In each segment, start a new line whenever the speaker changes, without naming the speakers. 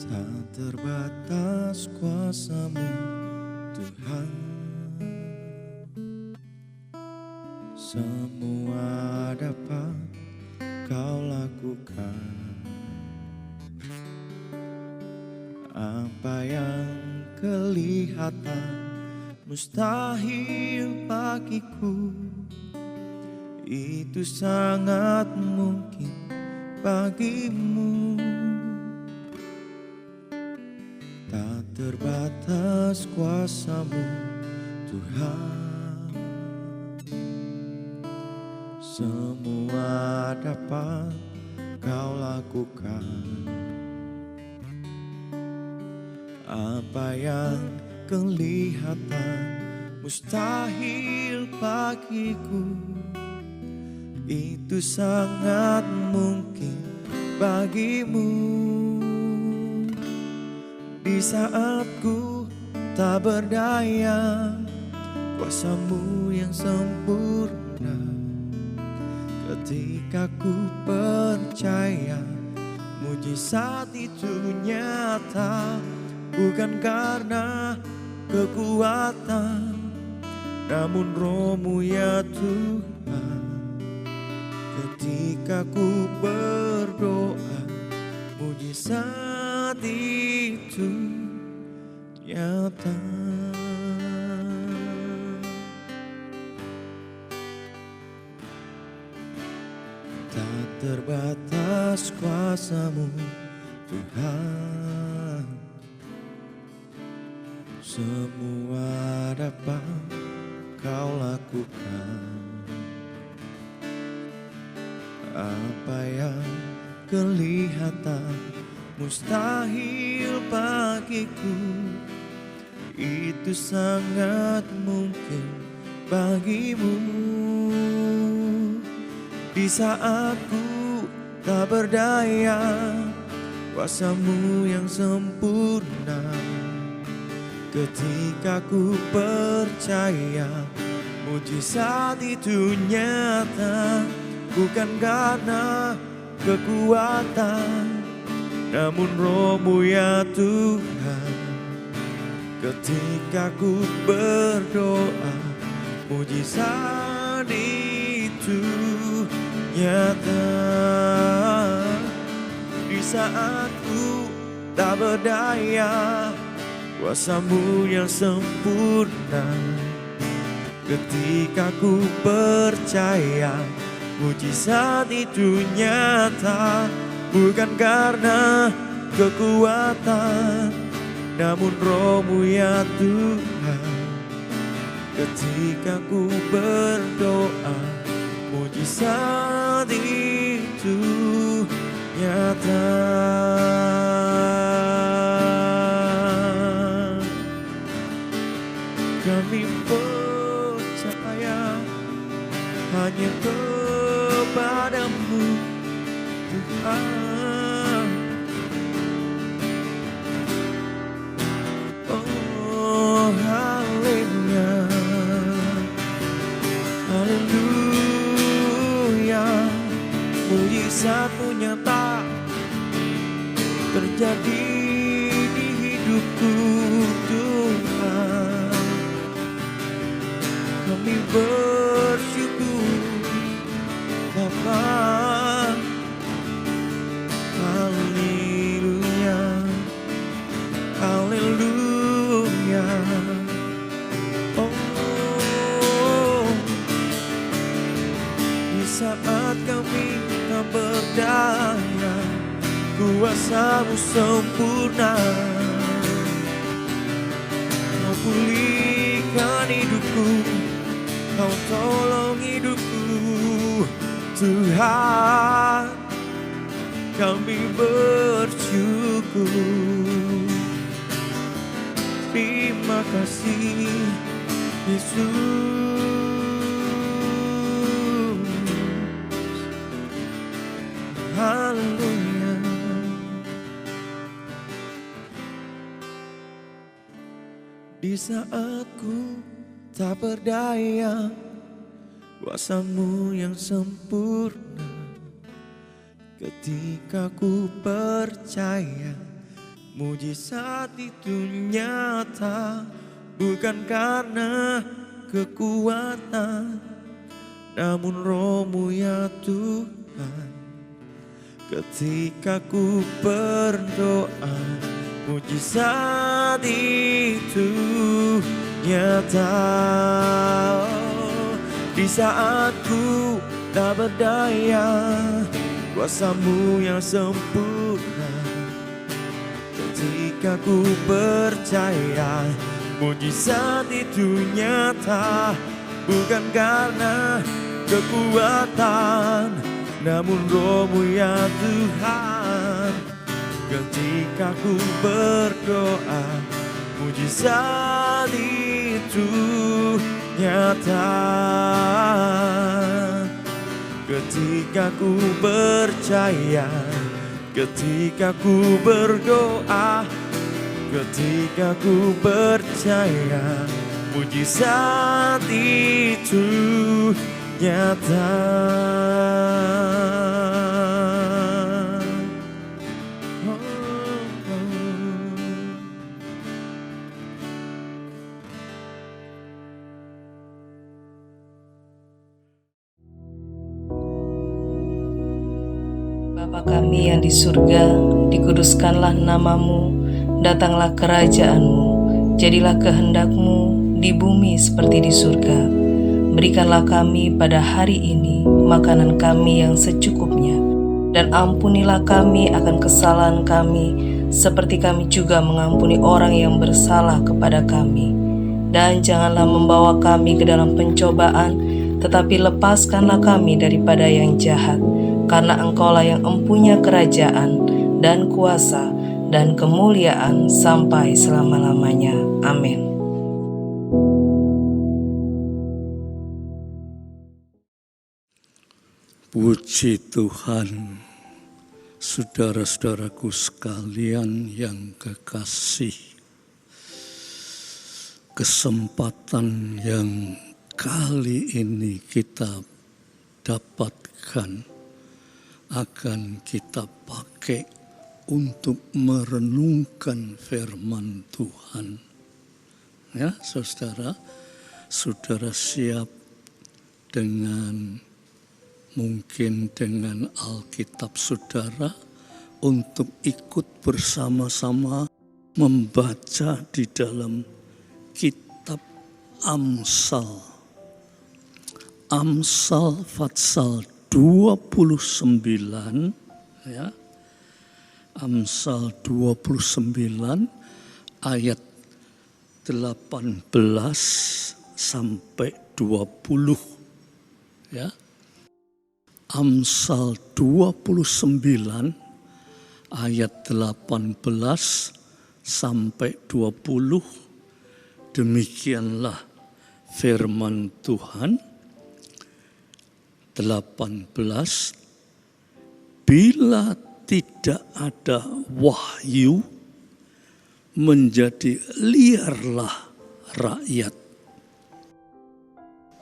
Tak terbatas kuasa-Mu Tuhan, semua dapat Kau lakukan. Apa yang kelihatan mustahil bagiku, itu sangat mungkin bagimu. Tak terbatas kuasa-Mu Tuhan, semua dapat Kau lakukan. Apa yang kelihatan mustahil bagiku, itu sangat mungkin bagimu. Di saat ku tak berdaya, kuasa-Mu yang sempurna. Ketika ku percaya, mujizat itu nyata. Bukan karena kekuatan, namun Roh-Mu ya Tuhan. Ketika ku berdoa, mujizat itu nyata. Tak terbatas kuasa-Mu Tuhan, semua dapat Kau lakukan. Apa yang kelihatan mustahil bagiku, itu sangat mungkin bagimu. Di saat ku tak berdaya, kuasa-Mu yang sempurna. Ketika ku percaya, mujizat itu nyata. Bukan karena kekuatan, namun Roh-Mu ya Tuhan. Ketika ku berdoa, mujizat itu nyata. Di saat ku tak berdaya, kuasa-Mu yang sempurna. Ketika ku percaya, mujizat itu nyata. Bukan karena kekuatan, namun Roh-Mu ya Tuhan. Ketika ku berdoa, mujizat itu nyata. Kami percaya hanya kepadamu Tuhan. Oh haleluya, haleluya. Mujizat-Mu nyata terjadi di hidupku Tuhan. Kami bersyukur Bapa. Haleluya, haleluya. Oh, di saat kami tak berdaya, kuasa-Mu sempurna. Kau pulihkan hidupku, Kau tolong hidupku Tuhan. Kami bersyukur. Terima kasih Yesus. Haleluya. Di saat ku tak berdaya, kuasa-Mu yang sempurna. Ketika ku percaya, Mujizat itu nyata, bukan karena kekuatan, namun Roh-Mu ya Tuhan. Ketika ku berdoa, mujizat itu nyata. Di saat ku tak berdaya, kuasa-Mu yang sempurna. Ketika ku percaya, mujizat itu nyata, bukan karena kekuatan, namun Roh-Mu ya Tuhan. Ketika ku berdoa, mujizat itu nyata. Ketika ku percaya, ketika ku berdoa, ketika ku percaya, mujizat itu nyata.
Bapa kami yang di surga, dikuduskanlah nama-Mu, datanglah kerajaan-Mu, jadilah kehendak-Mu di bumi seperti di surga. Berikanlah kami pada hari ini makanan kami yang secukupnya, dan ampunilah kami akan kesalahan kami, seperti kami juga mengampuni orang yang bersalah kepada kami. Dan janganlah membawa kami ke dalam pencobaan, tetapi lepaskanlah kami daripada yang jahat. Karena Engkaulah yang empunya kerajaan dan kuasa dan kemuliaan sampai selama-lamanya. Amin.
Puji Tuhan, saudara-saudaraku sekalian yang kekasih. Kesempatan yang kali ini kita dapatkan akan kita pakai untuk merenungkan firman Tuhan. Ya, saudara, saudara siap mungkin dengan Alkitab saudara untuk ikut bersama-sama membaca di dalam kitab Amsal. Amsal Fatsal 29, ya. Amsal 29 ayat 18 sampai 20, ya. Amsal 29 ayat 18 sampai 20, demikianlah firman Tuhan. 18, bila tidak ada wahyu, menjadi liarlah rakyat.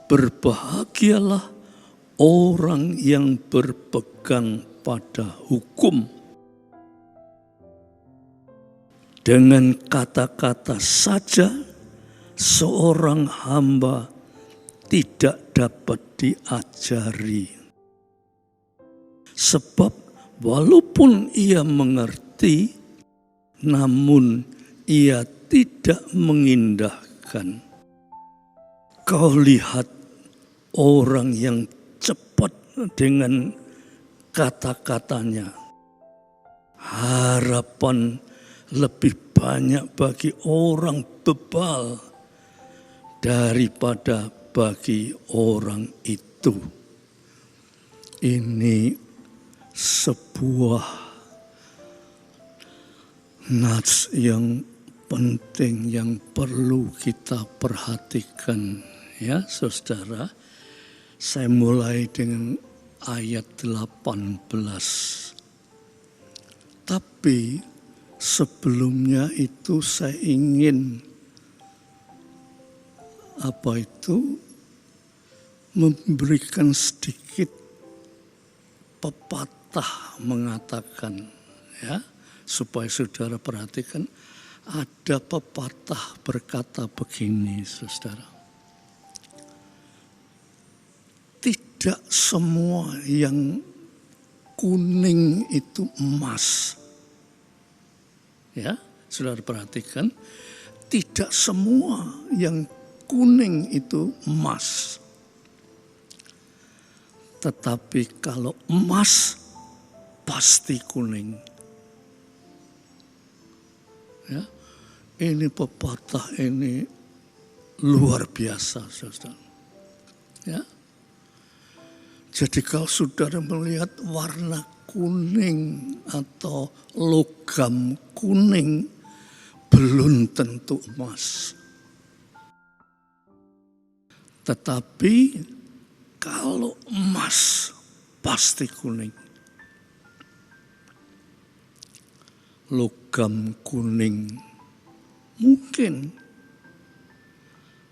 Berbahagialah orang yang berpegang pada hukum. Dengan kata-kata saja seorang hamba tidak dapat diajari. Sebab walaupun ia mengerti, namun ia tidak mengindahkan. Kau lihat orang yang cepat dengan kata-katanya. Harapan lebih banyak bagi orang bebal daripada bagi orang itu. Ini sebuah nats yang penting yang perlu kita perhatikan, ya saudara. Saya mulai dengan ayat 18. Tapi sebelumnya itu saya ingin memberikan sedikit pepatah mengatakan, ya, supaya saudara perhatikan, ada pepatah berkata begini, saudara. Tidak semua yang kuning itu emas. Ya, saudara perhatikan, tidak semua yang kuning itu emas. Tetapi kalau emas pasti kuning. Ya, ini pepatah ini luar biasa, saudara. Ya. Jadi kalau saudara melihat warna kuning atau logam kuning, belum tentu emas. Tetapi kalau emas pasti kuning. Logam kuning mungkin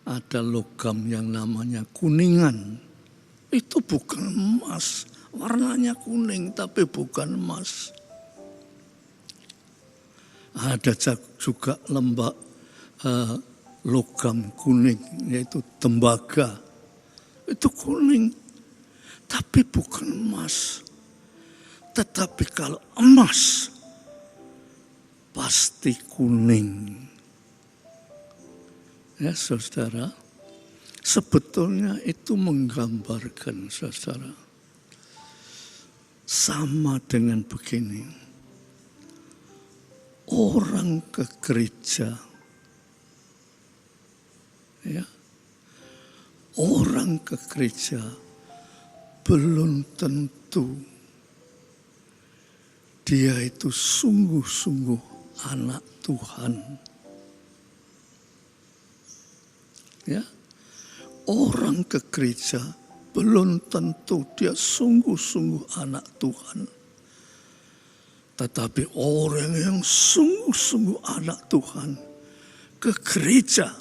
ada logam yang namanya kuningan. Itu bukan emas, warnanya kuning tapi bukan emas. Ada juga logam kuning, yaitu tembaga. Itu kuning, tapi bukan emas. Tetapi kalau emas, pasti kuning. Ya saudara, sebetulnya itu menggambarkan, saudara, sama dengan begini. Orang ke gereja, ya, orang ke gereja belum tentu dia itu sungguh-sungguh anak Tuhan. Ya. Orang ke gereja belum tentu dia sungguh-sungguh anak Tuhan. Tetapi orang yang sungguh-sungguh anak Tuhan ke gereja.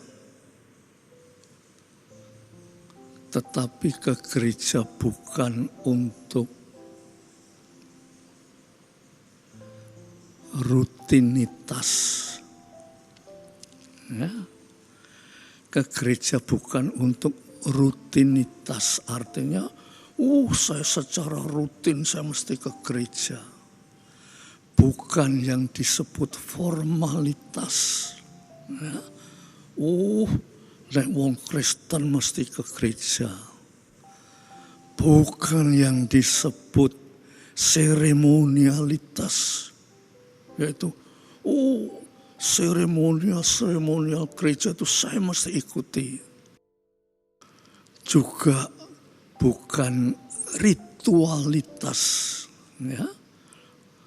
Tetapi ke gereja bukan untuk rutinitas. Ya. Ke gereja bukan untuk rutinitas, artinya saya secara rutin saya mesti ke gereja. Bukan yang disebut formalitas. Ya. Nek wong Kristen mesti ke gereja. Bukan yang disebut seremonialitas. Yaitu seremonial gereja itu saya mesti ikuti. Juga bukan ritualitas. Ya.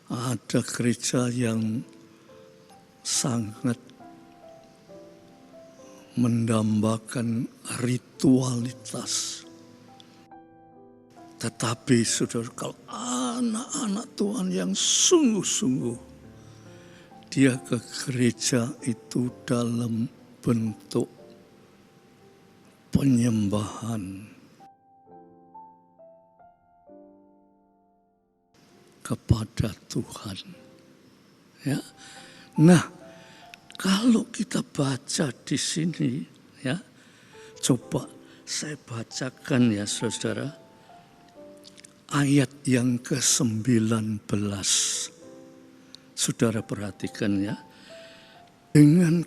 Ada gereja yang sangat mendambakan ritualitas. Tetapi saudara, kalau anak-anak Tuhan yang sungguh-sungguh, dia ke gereja itu dalam bentuk penyembahan kepada Tuhan. Ya. Nah, kalau kita baca di sini, ya, coba saya bacakan ya saudara, ayat yang ke-19. Saudara perhatikan ya, dengan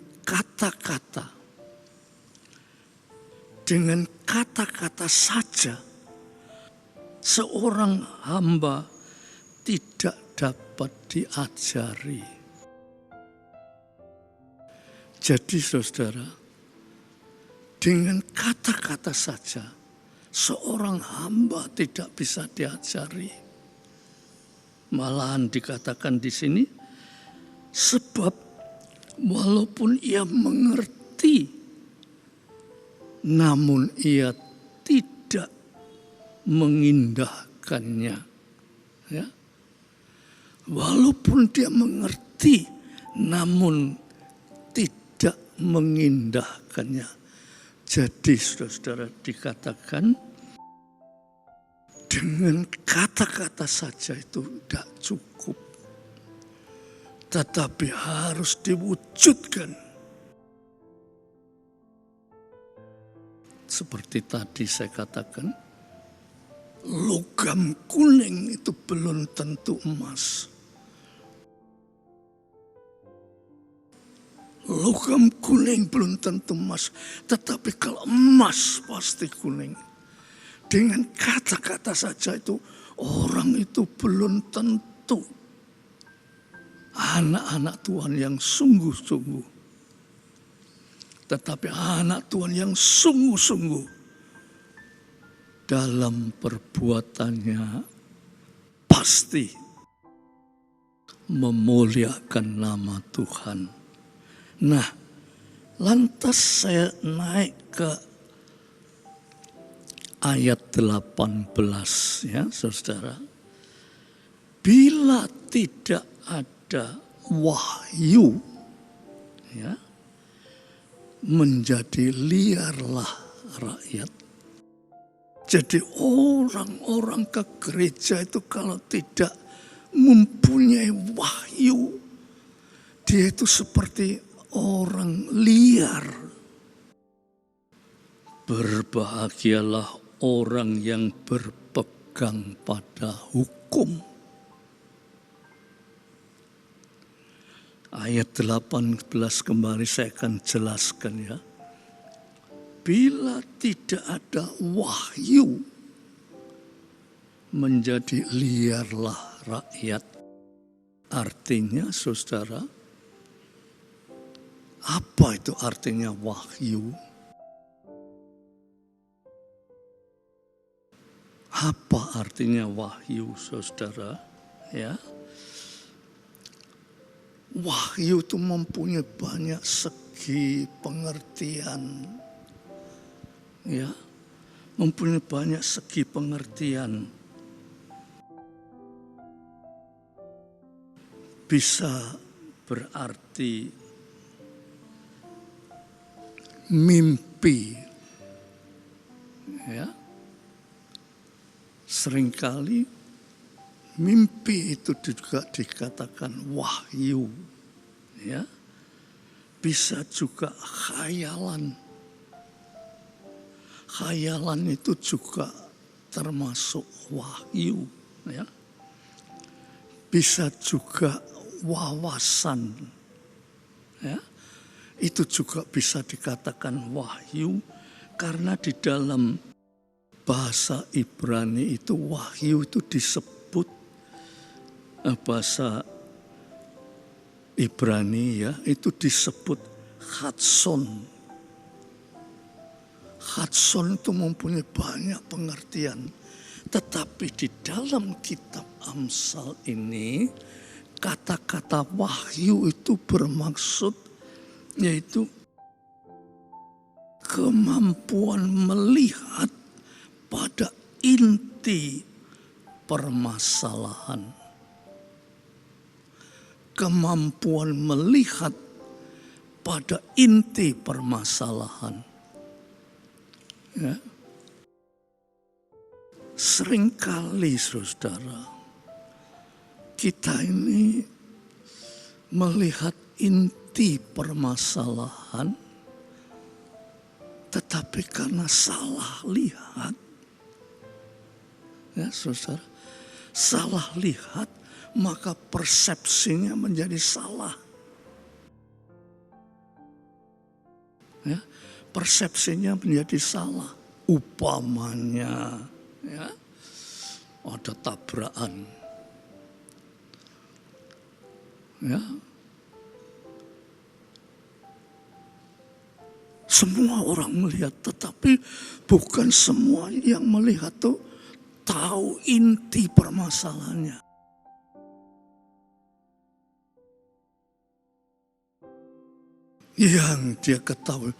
kata-kata saja seorang hamba tidak dapat diajari. Jadi saudara, dengan kata-kata saja seorang hamba tidak bisa diajari. Malahan dikatakan di sini, sebab walaupun ia mengerti, namun ia tidak mengindahkannya. Ya. Walaupun dia mengerti, namun tidak mengindahkannya. Jadi saudara-saudara, dikatakan dengan kata-kata saja itu tidak cukup. tetapi harus diwujudkan. Seperti tadi saya katakan, logam kuning itu belum tentu emas. Logam kuning belum tentu emas, tetapi kalau emas pasti kuning. Dengan kata-kata saja itu, orang itu belum tentu anak-anak Tuhan yang sungguh-sungguh. Tetapi anak Tuhan yang sungguh-sungguh dalam perbuatannya pasti memuliakan nama Tuhan. Nah, lantas saya naik ke ayat 18 ya saudara. Bila tidak ada wahyu ya, menjadi liarlah rakyat. Jadi orang-orang ke gereja itu kalau tidak mempunyai wahyu, dia itu seperti orang liar. Berbahagialah orang yang berpegang pada hukum. Ayat 18 kembali saya akan jelaskan ya. Bila tidak ada wahyu, menjadi liarlah rakyat. Artinya saudara, apa itu artinya wahyu? Apa artinya wahyu saudara? Ya. Wahyu itu mempunyai banyak segi pengertian. Ya, mempunyai banyak segi pengertian. Bisa berarti mimpi. Ya. Seringkali mimpi itu juga dikatakan wahyu. Ya. Bisa juga khayalan. Khayalan itu juga termasuk wahyu. Ya. Bisa juga wawasan. Ya. Itu juga bisa dikatakan wahyu. Karena di dalam bahasa Ibrani itu wahyu itu disebut bahasa Ibrani ya, itu disebut Khatson. Khatson itu mempunyai banyak pengertian. Tetapi di dalam kitab Amsal ini, kata-kata wahyu itu bermaksud yaitu kemampuan melihat pada inti permasalahan. Kemampuan melihat pada inti permasalahan. Ya. Seringkali saudara, kita ini melihat inti permasalahan, tetapi karena salah lihat, ya saudara, salah lihat, maka persepsinya menjadi salah. Ya, persepsinya menjadi salah. Upamanya, ya, ada tabrakan. Ya. Semua orang melihat, tetapi bukan semua yang melihat tuh tahu inti permasalahannya. Yang dia ketahui,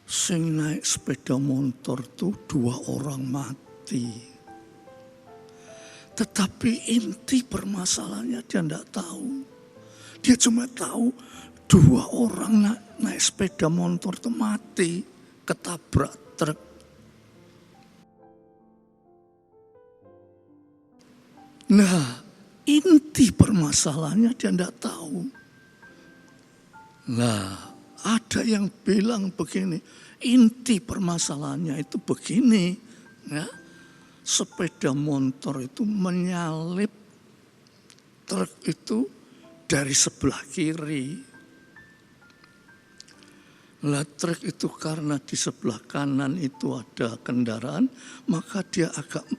sing naik sepeda motor tuh 2 orang mati. Tetapi inti permasalahannya dia tidak tahu. Dia cuma tahu 2 orang naik sepeda motor itu mati, ketabrak truk. Nah, inti permasalahannya dia tidak tahu. Nah, ada yang bilang begini, inti permasalahannya itu begini, ya. Sepeda motor itu menyalip truk itu dari sebelah kiri. Lah truk itu karena di sebelah kanan itu ada kendaraan, maka dia agak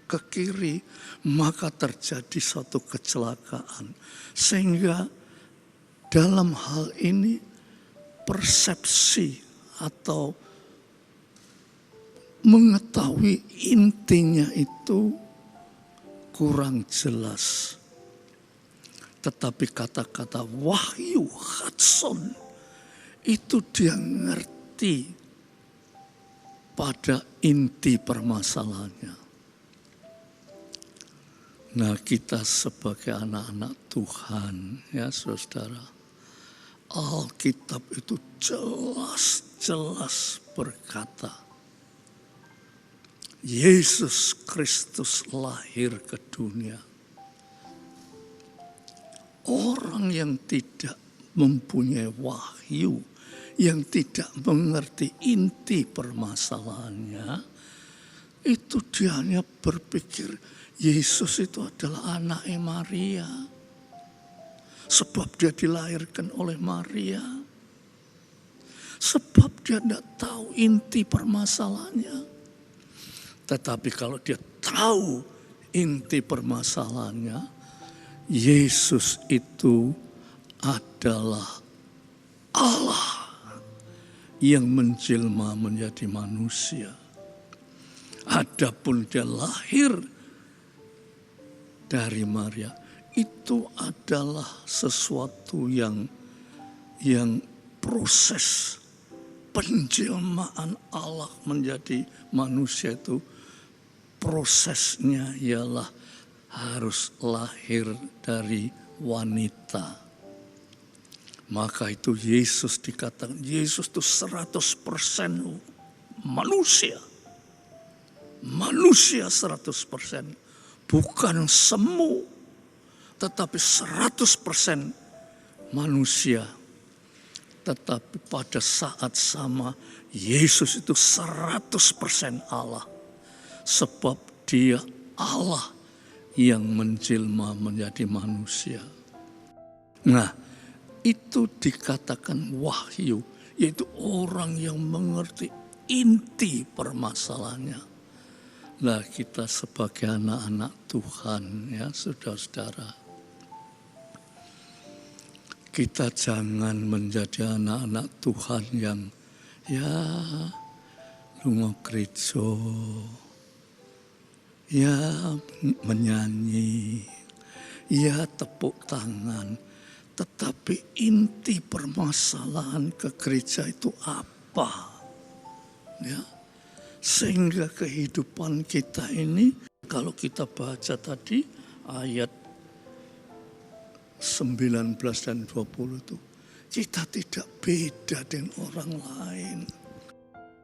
ke kiri, maka terjadi suatu kecelakaan. Sehingga dalam hal ini persepsi atau mengetahui intinya itu kurang jelas. Tetapi kata-kata Wahyu Hudson itu dia ngerti pada inti permasalahannya. Nah, kita sebagai anak-anak Tuhan, ya saudara, Alkitab itu jelas-jelas berkata, Yesus Kristus lahir ke dunia. Orang yang tidak mempunyai wahyu, yang tidak mengerti inti permasalahannya, itu dia hanya berpikir Yesus itu adalah anaknya Maria. Sebab dia dilahirkan oleh Maria. Sebab dia tidak tahu inti permasalahannya. Tetapi kalau dia tahu inti permasalahannya, Yesus itu adalah Allah yang menjelma menjadi manusia. Adapun dia lahir dari Maria, itu adalah sesuatu yang proses penjelmaan Allah menjadi manusia itu prosesnya ialah harus lahir dari wanita. Maka itu Yesus dikatakan, Yesus itu 100% manusia. Manusia 100%. Bukan semu, tetapi 100% manusia. Tetapi pada saat sama, Yesus itu 100% Allah. Sebab dia Allah yang menjelma menjadi manusia. Nah, itu dikatakan wahyu, yaitu orang yang mengerti inti permasalahannya. Nah, kita sebagai anak-anak Tuhan, ya saudara-saudara, kita jangan menjadi anak-anak Tuhan yang ya lunga gereja, ya menyanyi, ya tepuk tangan. Tetapi inti permasalahan ke gereja itu apa? Ya, sehingga kehidupan kita ini, kalau kita baca tadi ayat 19 dan 20 itu, kita tidak beda dengan orang lain.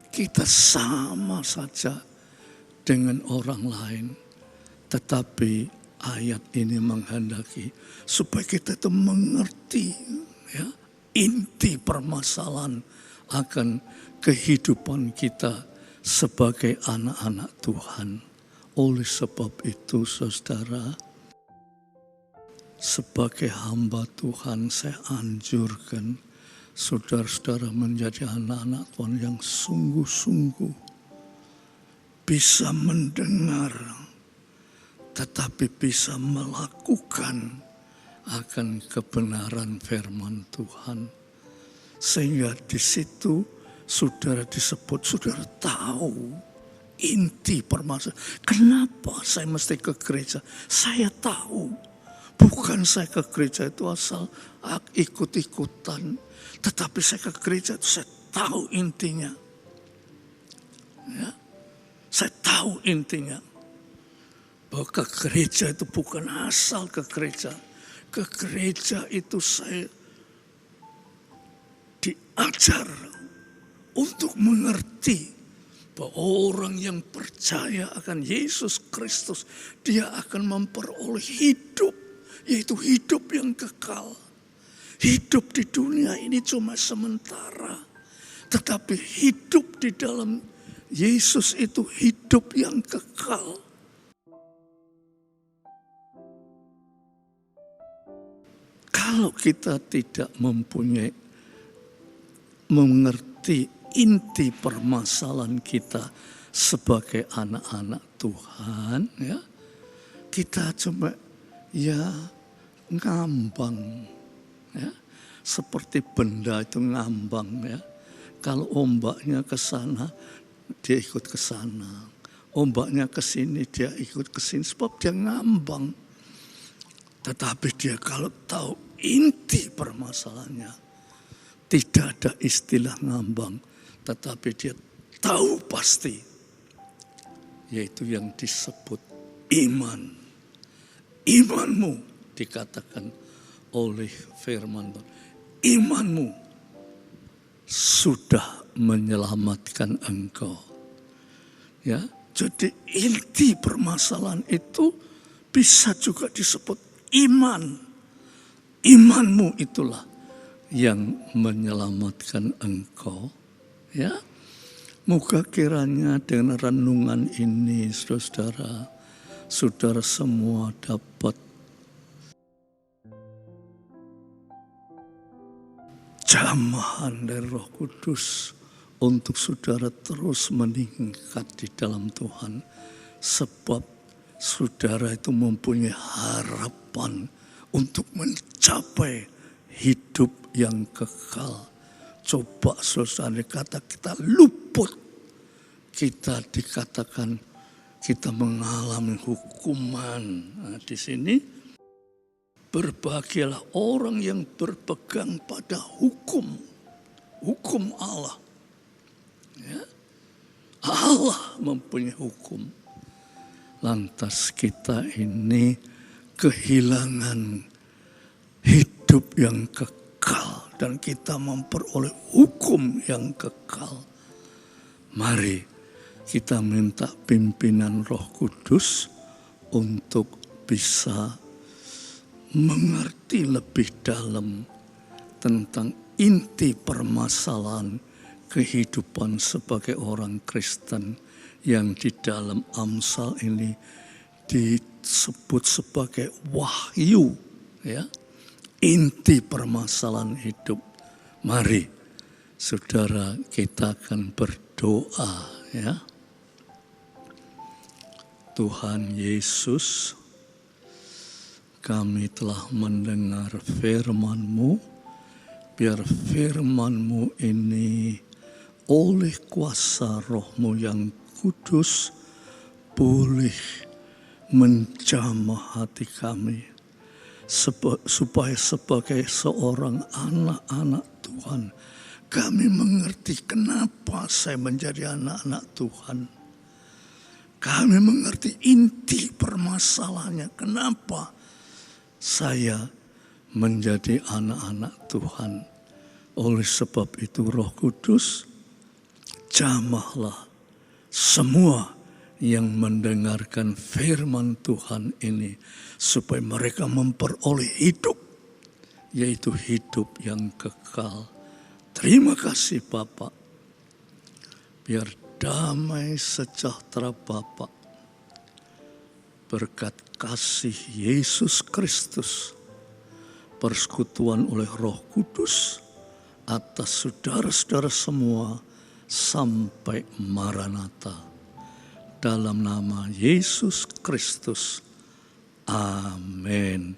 Kita sama saja dengan orang lain. Tetapi ayat ini menghendaki supaya kita itu mengerti, ya, inti permasalahan akan kehidupan kita sebagai anak-anak Tuhan. Oleh sebab itu, saudara, sebagai hamba Tuhan, saya anjurkan saudara-saudara menjadi anak-anak Tuhan yang sungguh-sungguh bisa mendengar, tetapi bisa melakukan akan kebenaran firman Tuhan. Sehingga di situ saudara disebut, saudara tahu inti permasalahan. Kenapa saya mesti ke gereja? Saya tahu. Bukan saya ke gereja itu asal ikut-ikutan. Tetapi saya ke gereja itu saya tahu intinya. Ya, saya tahu intinya. Bahwa ke gereja itu bukan asal ke gereja. Ke gereja itu saya diajar untuk mengerti bahwa orang yang percaya akan Yesus Kristus, dia akan memperoleh hidup, yaitu hidup yang kekal. Hidup di dunia ini cuma sementara, tetapi hidup di dalam Yesus itu hidup yang kekal. Kalau kita tidak mengerti inti permasalahan kita sebagai anak-anak Tuhan, ya, kita cuma ngambang, ya, seperti benda itu ngambang, ya. Kalau ombaknya ke sana, dia ikut ke sana. Ombaknya ke sini, dia ikut ke sini, sebab dia ngambang. Tetapi dia kalau tahu inti permasalahannya, tidak ada istilah ngambang, tetapi dia tahu pasti, yaitu yang disebut iman. Imanmu dikatakan oleh firman Tuhan, imanmu sudah menyelamatkan engkau. Ya, jadi inti permasalahan itu bisa juga disebut iman. Imanmu itulah yang menyelamatkan engkau. Ya, moga kiranya dengan renungan ini, saudara semua dapat jamahan dari Roh Kudus untuk saudara terus meningkat di dalam Tuhan, sebab saudara itu mempunyai harapan untuk mencapai hidup yang kekal. Coba saudara kata kita luput, kita dikatakan kita mengalami hukuman. Nah, di sini berbahagialah orang yang berpegang pada hukum Allah. Ya. Allah mempunyai hukum. Lantas kita ini kehilangan hidup yang kekal dan kita memperoleh hukum yang kekal. Mari kita minta pimpinan Roh Kudus untuk bisa mengerti lebih dalam tentang inti permasalahan kehidupan sebagai orang Kristen yang di dalam Amsal ini disebut sebagai wahyu, ya, inti permasalahan hidup. Mari saudara kita akan berdoa, ya. Tuhan Yesus, kami telah mendengar firman-Mu, biar firman-Mu ini oleh kuasa Roh-Mu yang kudus boleh menjamah hati kami, supaya sebagai seorang anak-anak Tuhan, kami mengerti kenapa saya menjadi anak-anak Tuhan. Kami mengerti inti permasalahannya, kenapa saya menjadi anak-anak Tuhan. Oleh sebab itu Roh Kudus, jamahlah semua yang mendengarkan firman Tuhan ini, supaya mereka memperoleh hidup, yaitu hidup yang kekal. Terima kasih Bapak. Biar damai sejahtera Bapa, berkat kasih Yesus Kristus, persekutuan oleh Roh Kudus atas saudara-saudara semua sampai Maranatha. Dalam nama Yesus Kristus. Amin.